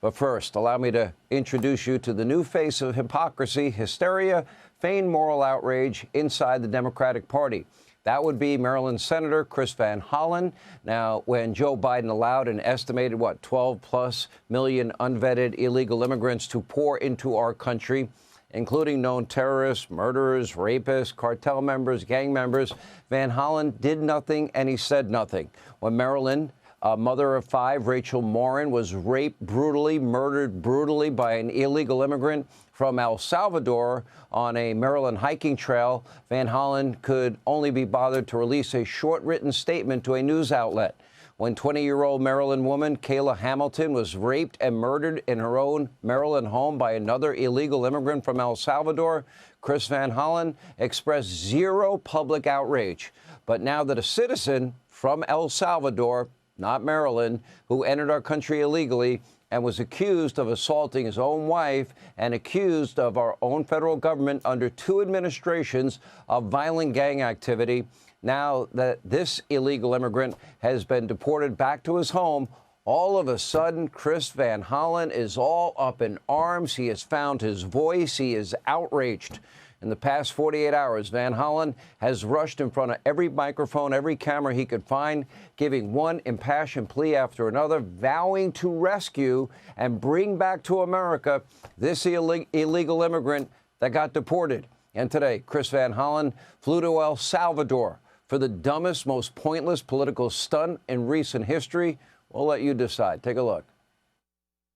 But first, allow me to introduce you to the new face of hypocrisy, hysteria, feigned moral outrage inside the Democratic Party. That would be Maryland Senator Chris Van Hollen. Now, when Joe Biden allowed an estimated, 12+ million unvetted illegal immigrants to pour into our country, including known terrorists, murderers, rapists, cartel members, gang members, Van Hollen did nothing and he said nothing. When Maryland, a mother of 5, Rachel Morin, was raped brutally, murdered brutally by an illegal immigrant from El Salvador on a Maryland hiking trail, Van Hollen could only be bothered to release a short written statement to a news outlet. When 20-year-old Maryland woman Kayla Hamilton was raped and murdered in her own Maryland home by another illegal immigrant from El Salvador, Chris Van Hollen expressed zero public outrage. But now that a citizen from El Salvador, not Maryland, who entered our country illegally and was accused of assaulting his own wife and accused of our own federal government under 2 administrations of violent gang activity, now that this illegal immigrant has been deported back to his home, all of a sudden, Chris Van Hollen is all up in arms. He has found his voice. He is outraged. In the past 48 hours, Van Hollen has rushed in front of every microphone, every camera he could find, giving one impassioned plea after another, vowing to rescue and bring back to America this illegal immigrant that got deported. And today, Chris Van Hollen flew to El Salvador for the dumbest, most pointless political stunt in recent history. We'll let you decide. Take a look.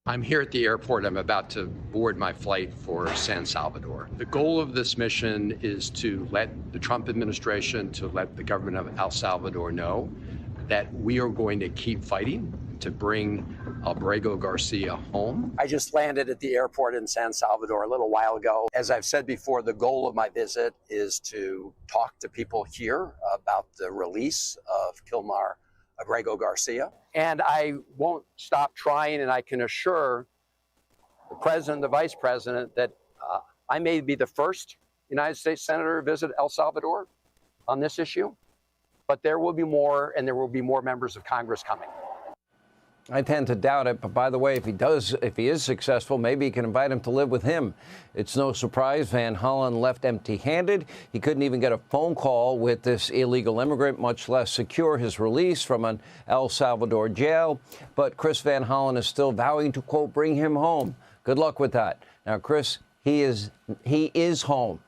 I'm here at the airport. I'm about to board my flight for San Salvador. The goal of this mission is to let the Trump administration, to let the government of El Salvador know that we are going to keep fighting to bring Abrego Garcia home. I just landed at the airport in San Salvador a little while ago. As I've said before, the goal of my visit is to talk to people here about the release of Kilmar Abrego Garcia. And I won't stop trying, and I can assure the president, the vice president, that I may be the first United States senator to visit El Salvador on this issue, but there will be more, and there will be more members of Congress coming. I tend to doubt it, but by the way, if he is successful, maybe he can invite him to live with him. It's no surprise Van Hollen left empty-handed. He couldn't even get a phone call with this illegal immigrant, much less secure his release from an El Salvador jail. But Chris Van Hollen is still vowing to, quote, bring him home. Good luck with that. Now, Chris, he is home.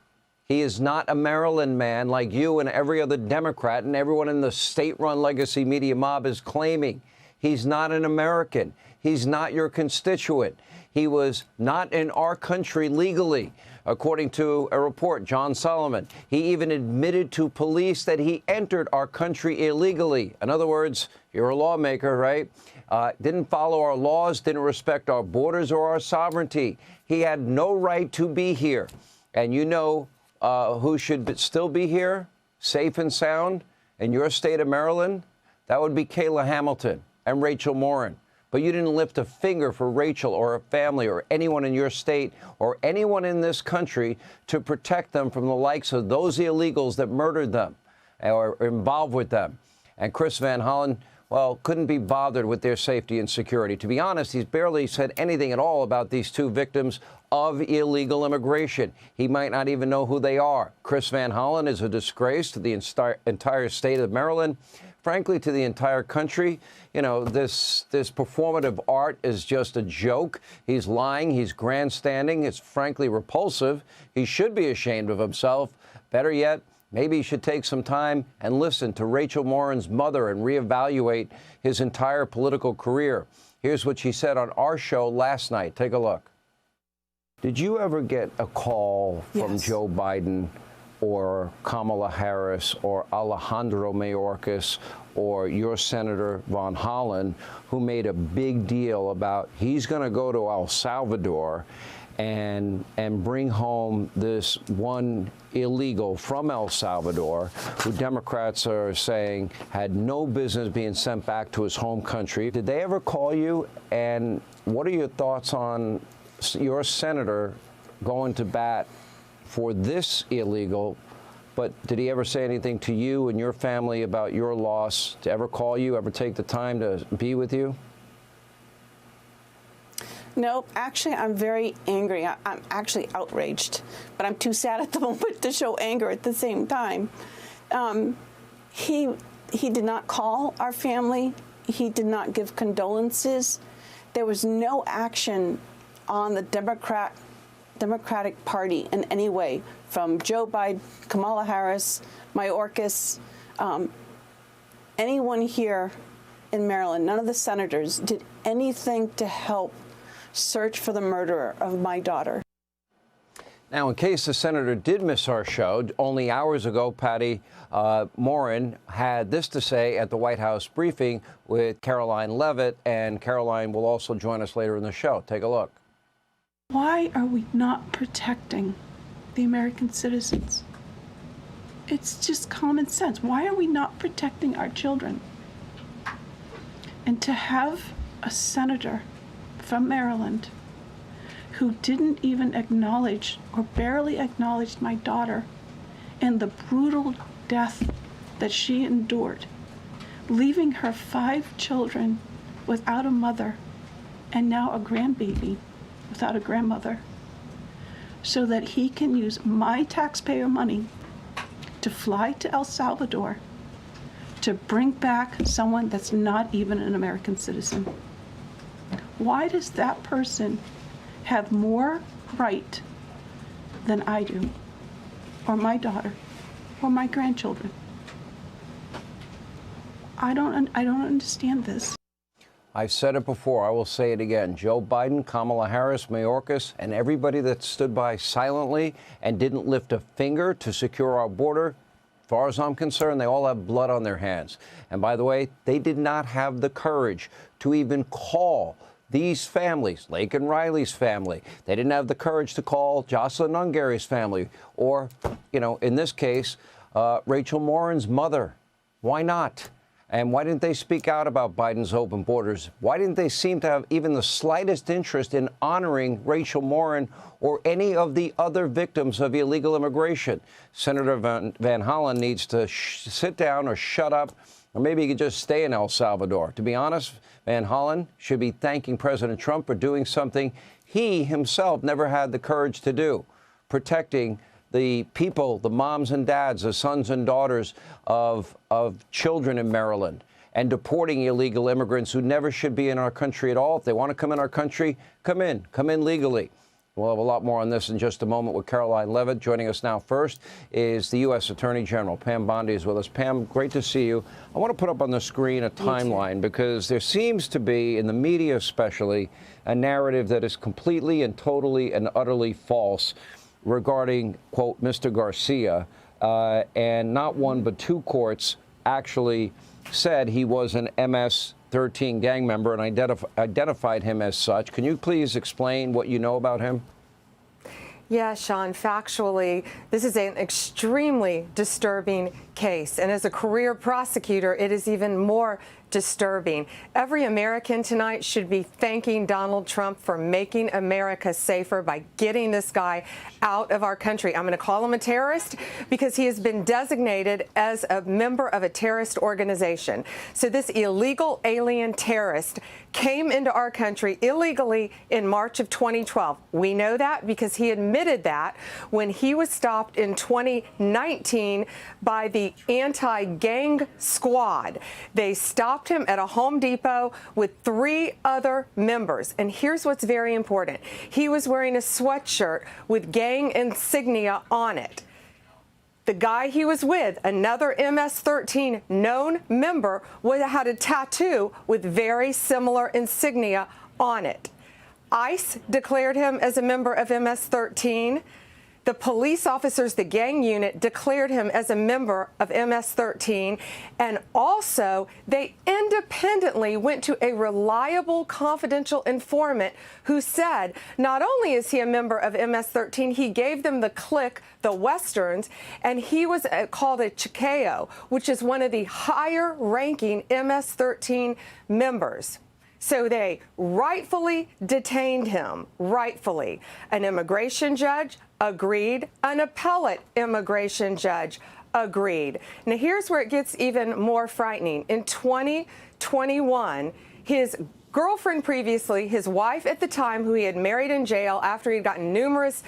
He is not a Maryland man like you and every other Democrat and everyone in the state-run legacy media mob is claiming. He's not an American. He's not your constituent. He was not in our country legally, according to a report, John Solomon. He even admitted to police that he entered our country illegally. In other words, you're a lawmaker, right? Didn't follow our laws, didn't respect our borders or our sovereignty. He had no right to be here. And you know who should still be here, safe and sound, in your state of Maryland? That would be Kayla Hamilton and Rachel Morin. But you didn't lift a finger for Rachel or her family or anyone in your state or anyone in this country to protect them from the likes of those illegals that murdered them or are involved with them. And Chris Van Hollen, well, couldn't be bothered with their safety and security. To be honest, he's barely said anything at all about these 2 victims of illegal immigration. He might not even know who they are. Chris Van Hollen is a disgrace to the entire state of Maryland. Frankly, to the entire country. You know, this performative art is just a joke. He's lying. He's grandstanding. It's frankly repulsive. He should be ashamed of himself. Better yet, maybe he should take some time and listen to Rachel Morin's mother and reevaluate his entire political career. Here's what she said on our show last night. Take a look. Did you ever get a call from Joe Biden or Kamala Harris or Alejandro Mayorkas or your Senator Van Hollen, who made a big deal about he's going to go to El Salvador and bring home this one illegal from El Salvador, who Democrats are saying had no business being sent back to his home country? Did they ever call you? And what are your thoughts on your senator going to bat for this illegal? But did he ever say anything to you and your family about your loss? To ever call you, ever take the time to be with you? No, actually, I'm very angry. I'm actually outraged, but I'm too sad at the moment to show anger at the same time. He did not call our family. He did not give condolences. There was no action on the Democratic Party in any way, from Joe Biden, Kamala Harris, Mayorkas, anyone here in Maryland. None of the senators did anything to help search for the murderer of my daughter. Now, in case the senator did miss our show, only hours ago, Patty Morin had this to say at the White House briefing with Karoline Leavitt, and Karoline will also join us later in the show. Take a look. Why are we not protecting the American citizens? It's just common sense. Why are we not protecting our children? And to have a senator from Maryland who didn't even acknowledge or barely acknowledged my daughter and the brutal death that she endured, leaving her 5 children without a mother and now a grandbaby without a grandmother, so that he can use my taxpayer money to fly to El Salvador to bring back someone that's not even an American citizen. Why does that person have more right than I do, or my daughter, or my grandchildren? I don't understand this. I've said it before. I will say it again. Joe Biden, Kamala Harris, Mayorkas, and everybody that stood by silently and didn't lift a finger to secure our border, as far as I'm concerned, they all have blood on their hands. And by the way, they did not have the courage to even call these families, Lake and Riley's family. They didn't have the courage to call Jocelyn Ungary's family, or, you know, in this case, Rachel Morin's mother. Why not? And why didn't they speak out about Biden's open borders? Why didn't they seem to have even the slightest interest in honoring Rachel Morin or any of the other victims of illegal immigration? Senator Van Hollen needs to sit down or shut up, or maybe he could just stay in El Salvador. To be honest, Van Hollen should be thanking President Trump for doing something he himself never had the courage to do, protecting the people, the moms and dads, the sons and daughters of children in Maryland, and deporting illegal immigrants who never should be in our country at all. If they want to come in our country, come in legally. We'll have a lot more on this in just a moment with Karoline Leavitt. Joining us now first is the U.S. Attorney General. Pam Bondi is with us. Pam, great to see you. I want to put up on the screen a timeline because there seems to be, in the media especially, a narrative that is completely and totally and utterly false regarding, quote, Mr. Garcia, and not one but 2 courts actually said he was an MS-13 gang member and identified him as such. Can you please explain what you know about him? Yeah, Sean, factually, this is an extremely disturbing case. And as a career prosecutor, it is even more disturbing. Every American tonight should be thanking Donald Trump for making America safer by getting this guy out of our country. I'm going to call him a terrorist because he has been designated as a member of a terrorist organization. So this illegal alien terrorist came into our country illegally in March of 2012. We know that because he admitted that when he was stopped in 2019 by the anti-gang squad. They stopped him at a Home Depot with 3 other members. And here's what's very important. He was wearing a sweatshirt with gang insignia on it. The guy he was with, another MS-13 known member, had a tattoo with very similar insignia on it. ICE declared him as a member of MS-13. The police officers, the gang unit, declared him as a member of MS-13, and also they independently went to a reliable, confidential informant who said not only is he a member of MS-13, he gave them the clique, the Westerns, and he was called a Chicao, which is one of the higher-ranking MS-13 members. So they rightfully detained him, rightfully. An immigration judge agreed. An appellate immigration judge agreed. Now, here's where it gets even more frightening. In 2021, his girlfriend previously, his wife at the time, who he had married in jail after he'd gotten numerous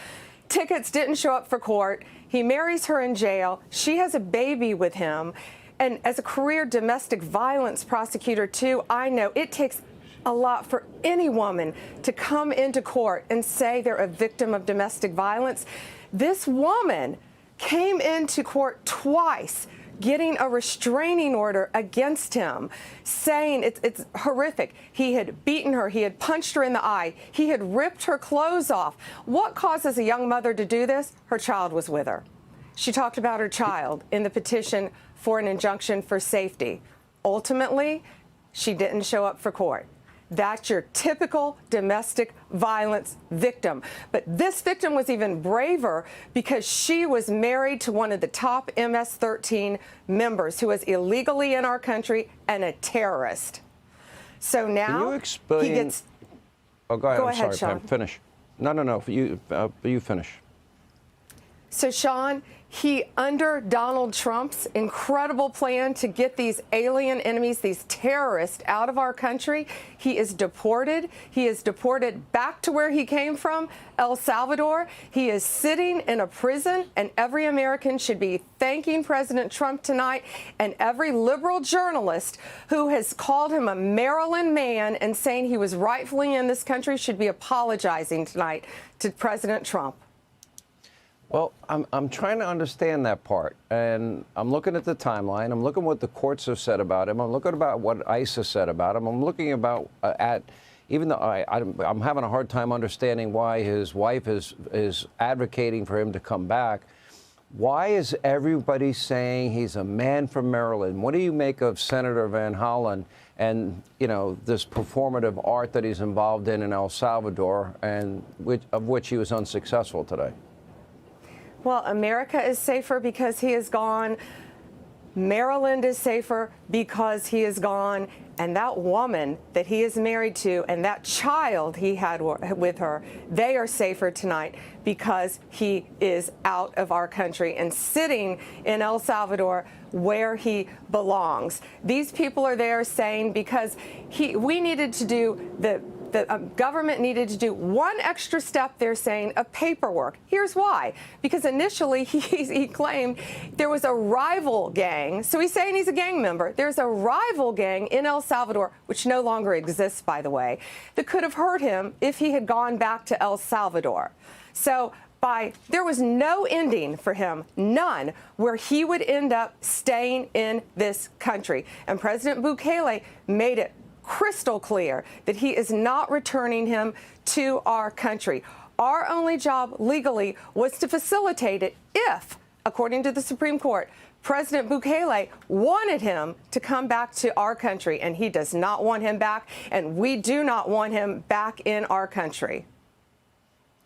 tickets, didn't show up for court. He marries her in jail. She has a baby with him. And as a career domestic violence prosecutor, too, I know it takes a lot for any woman to come into court and say they're a victim of domestic violence. This woman came into court twice, getting a restraining order against him, saying it's horrific. He had beaten her. He had punched her in the eye. He had ripped her clothes off. What causes a young mother to do this? Her child was with her. She talked about her child in the petition for an injunction for safety. Ultimately, she didn't show up for court. That's your typical domestic violence victim. But this victim was even braver because she was married to one of the top MS-13 members who was illegally in our country and a terrorist. So now Can you explain? he gets... Oh, go ahead. Go I'm ahead, sorry, Sean. Pam. Finish. No. You finish. So, Sean, he, under Donald Trump's incredible plan to get these alien enemies, these terrorists, out of our country, he is deported. He is deported back to where he came from, El Salvador. He is sitting in a prison, and every American should be thanking President Trump tonight, and every liberal journalist who has called him a Maryland man and saying he was rightfully in this country should be apologizing tonight to President Trump. Well, I'm trying to understand that part, and I'm looking at the timeline. I'm looking at what the courts have said about him. I'm looking about what ICE has said about him. I'm looking about even though I'm having a hard time understanding why his wife is advocating for him to come back. Why is everybody saying he's a man from Maryland? What do you make of Senator Van Hollen and, you know, this performative art that he's involved in El Salvador, and of which he was unsuccessful today? Well, America is safer because he is gone. Maryland is safer because he is gone. And that woman that he is married to and that child he had with her, they are safer tonight because he is out of our country and sitting in El Salvador where he belongs. These people are there saying because we needed to do the government needed to do one extra step, they're saying, of paperwork. Here's why. Because initially he claimed there was a rival gang. So he's saying he's a gang member. There's a rival gang in El Salvador, which no longer exists, by the way, that could have hurt him if he had gone back to El Salvador. So there was no ending for him, none, where he would end up staying in this country. And President Bukele made it crystal clear that he is not returning him to our country. Our only job legally was to facilitate it if, according to the Supreme Court, President Bukele wanted him to come back to our country, and he does not want him back, and we do not want him back in our country.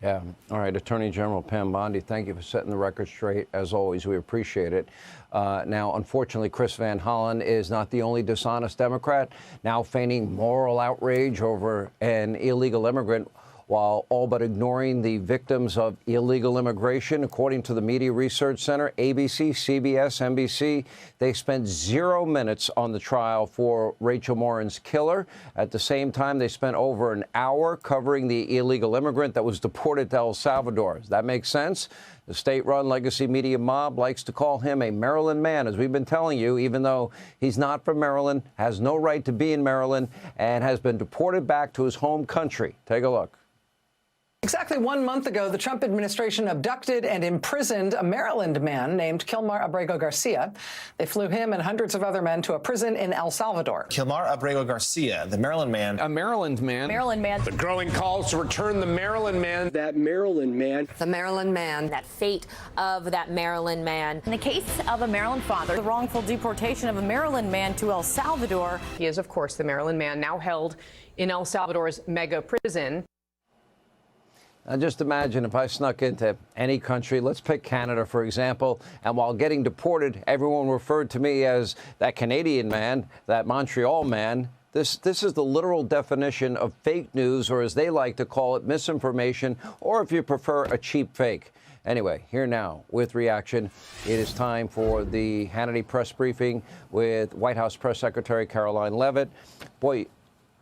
Yeah. All right. Attorney General Pam Bondi, thank you for setting the record straight. As always, we appreciate it. Now, unfortunately, Chris Van Hollen is not the only dishonest Democrat now feigning moral outrage over an illegal immigrant while all but ignoring the victims of illegal immigration. According to the Media Research Center, ABC, CBS, NBC, they spent 0 minutes on the trial for Rachel Morin's killer. At the same time, they spent over an hour covering the illegal immigrant that was deported to El Salvador. Does that make sense? The state-run legacy media mob likes to call him a Maryland man, as we've been telling you, even though he's not from Maryland, has no right to be in Maryland, and has been deported back to his home country. Take a look. Exactly 1 month ago, the Trump administration abducted and imprisoned a Maryland man named Kilmar Abrego Garcia. They flew him and hundreds of other men to a prison in El Salvador. Kilmar Abrego Garcia, the Maryland man. A Maryland man. Maryland man. The growing calls to return the Maryland man. That Maryland man. The Maryland man. That fate of that Maryland man. In the case of a Maryland father, the wrongful deportation of a Maryland man to El Salvador. He is, of course, the Maryland man now held in El Salvador's mega prison. Now, just imagine if I snuck into any country, let's pick Canada, for example, and while getting deported, everyone referred to me as that Canadian man, that Montreal man. This is the literal definition of fake news, or as they like to call it, misinformation, or if you prefer, a cheap fake. Anyway, here now with reaction, it is time for the Hannity press briefing with White House Press Secretary Karoline Leavitt. Boy,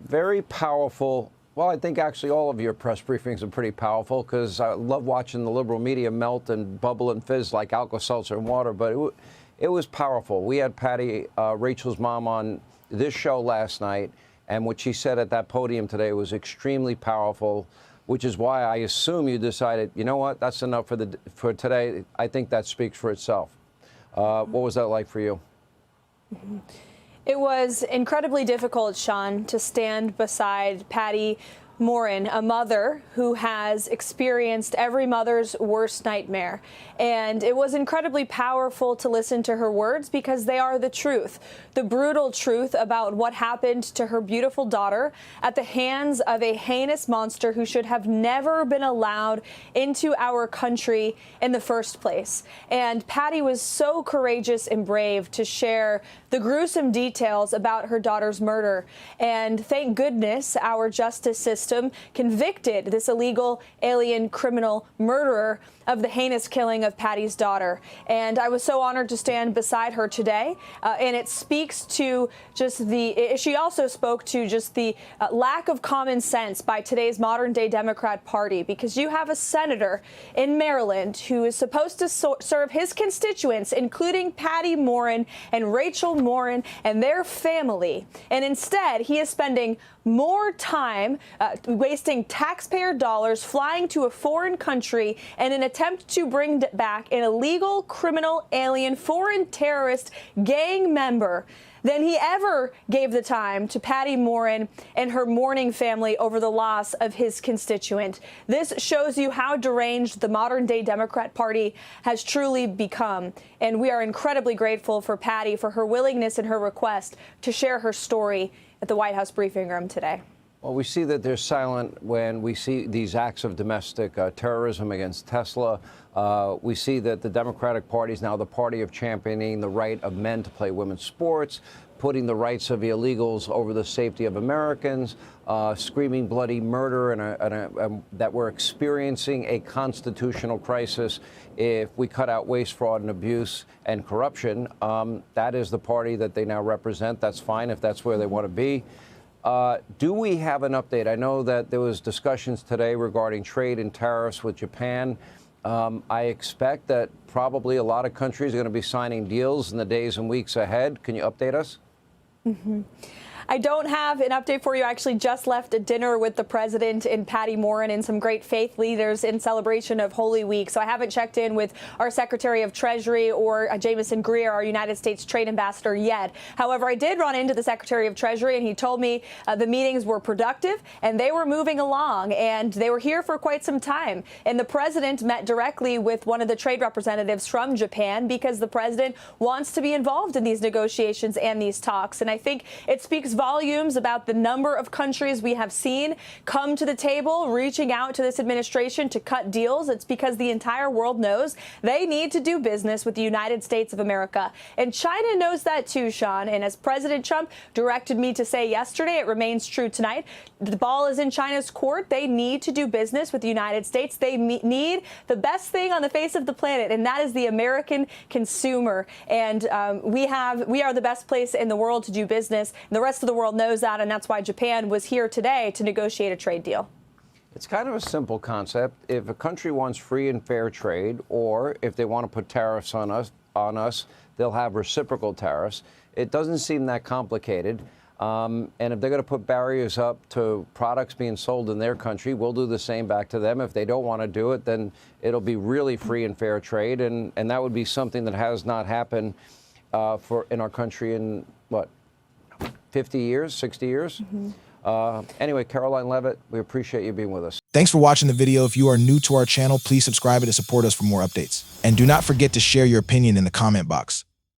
Very powerful. Well, I think actually all of your press briefings are pretty powerful because I love watching the liberal media melt and bubble and fizz like Alka-Seltzer and water, but it was powerful. We had Patty, Rachel's mom, on this show last night, and what she said at that podium today was extremely powerful, which is why I assume you decided, you know what, that's enough for today. I think that speaks for itself. What was that like for you? It was incredibly difficult, Sean, to stand beside Patty Morin, a mother who has experienced every mother's worst nightmare. And it was incredibly powerful to listen to her words because they are the truth, the brutal truth about what happened to her beautiful daughter at the hands of a heinous monster who should have never been allowed into our country in the first place. And Patty was so courageous and brave to share the gruesome details about her daughter's murder. And thank goodness our justice system convicted this illegal alien criminal murderer of the heinous killing of Patty's daughter. And I was so honored to stand beside her today. And it speaks to just she also spoke to just the lack of common sense by today's modern day Democrat Party, because you have a senator in Maryland who is supposed to serve his constituents, including Patty Morin and Rachel Morin and their family. And instead, he is spending more time wasting taxpayer dollars flying to a foreign country in an attempt to bring back an illegal criminal alien foreign terrorist gang member than he ever gave the time to Patty Morin and her mourning family over the loss of his constituent. This shows you how deranged the modern-day Democrat Party has truly become. And we are incredibly grateful for Patty for her willingness and her request to share her story at the White House briefing room today. Well, we see that they're silent when we see these acts of domestic terrorism against Tesla. We see that the Democratic Party is now the party of championing the right of men to play women's sports, putting the rights of illegals over the safety of Americans, screaming bloody murder, and that we're experiencing a constitutional crisis if we cut out waste, fraud, and abuse and corruption. That is the party that they now represent. That's fine if that's where they want to be. Do we have an update? I know that there was discussions today regarding trade and tariffs with Japan. I expect that probably a lot of countries are going to be signing deals in the days and weeks ahead. Can you update us? I don't have an update for you. I actually just left a dinner with the president and Patty Morin and some great faith leaders in celebration of Holy Week. So I haven't checked in with our Secretary of Treasury or Jamison Greer, our United States Trade Ambassador, yet. However, I did run into the Secretary of Treasury, and he told me the meetings were productive and they were moving along, and they were here for quite some time. And the president met directly with one of the trade representatives from Japan because the president wants to be involved in these negotiations and these talks. And I think it speaks volumes about the number of countries we have seen come to the table, reaching out to this administration to cut deals. It's because the entire world knows they need to do business with the United States of America. And China knows that too, Sean. And as President Trump directed me to say yesterday, it remains true tonight. The ball is in China's court. They need to do business with the United States. They need the best thing on the face of the planet, and that is the American consumer. And we are the best place in the world to do business. And the rest of the world knows that, and that's why Japan was here today to negotiate a trade deal. It's kind of a simple concept. If a country wants free and fair trade, or if they want to put tariffs on us, they'll have reciprocal tariffs. It doesn't seem that complicated. And if they're going to put barriers up to products being sold in their country, we'll do the same back to them. If they don't want to do it, then it'll be really free and fair trade. And that would be something that has not happened in our country in, what, 50 years, 60 years? Anyway, Karoline Leavitt, we appreciate you being with us. Thanks for watching the video. If you are new to our channel, please subscribe to support us for more updates. And do not forget to share your opinion in the comment box.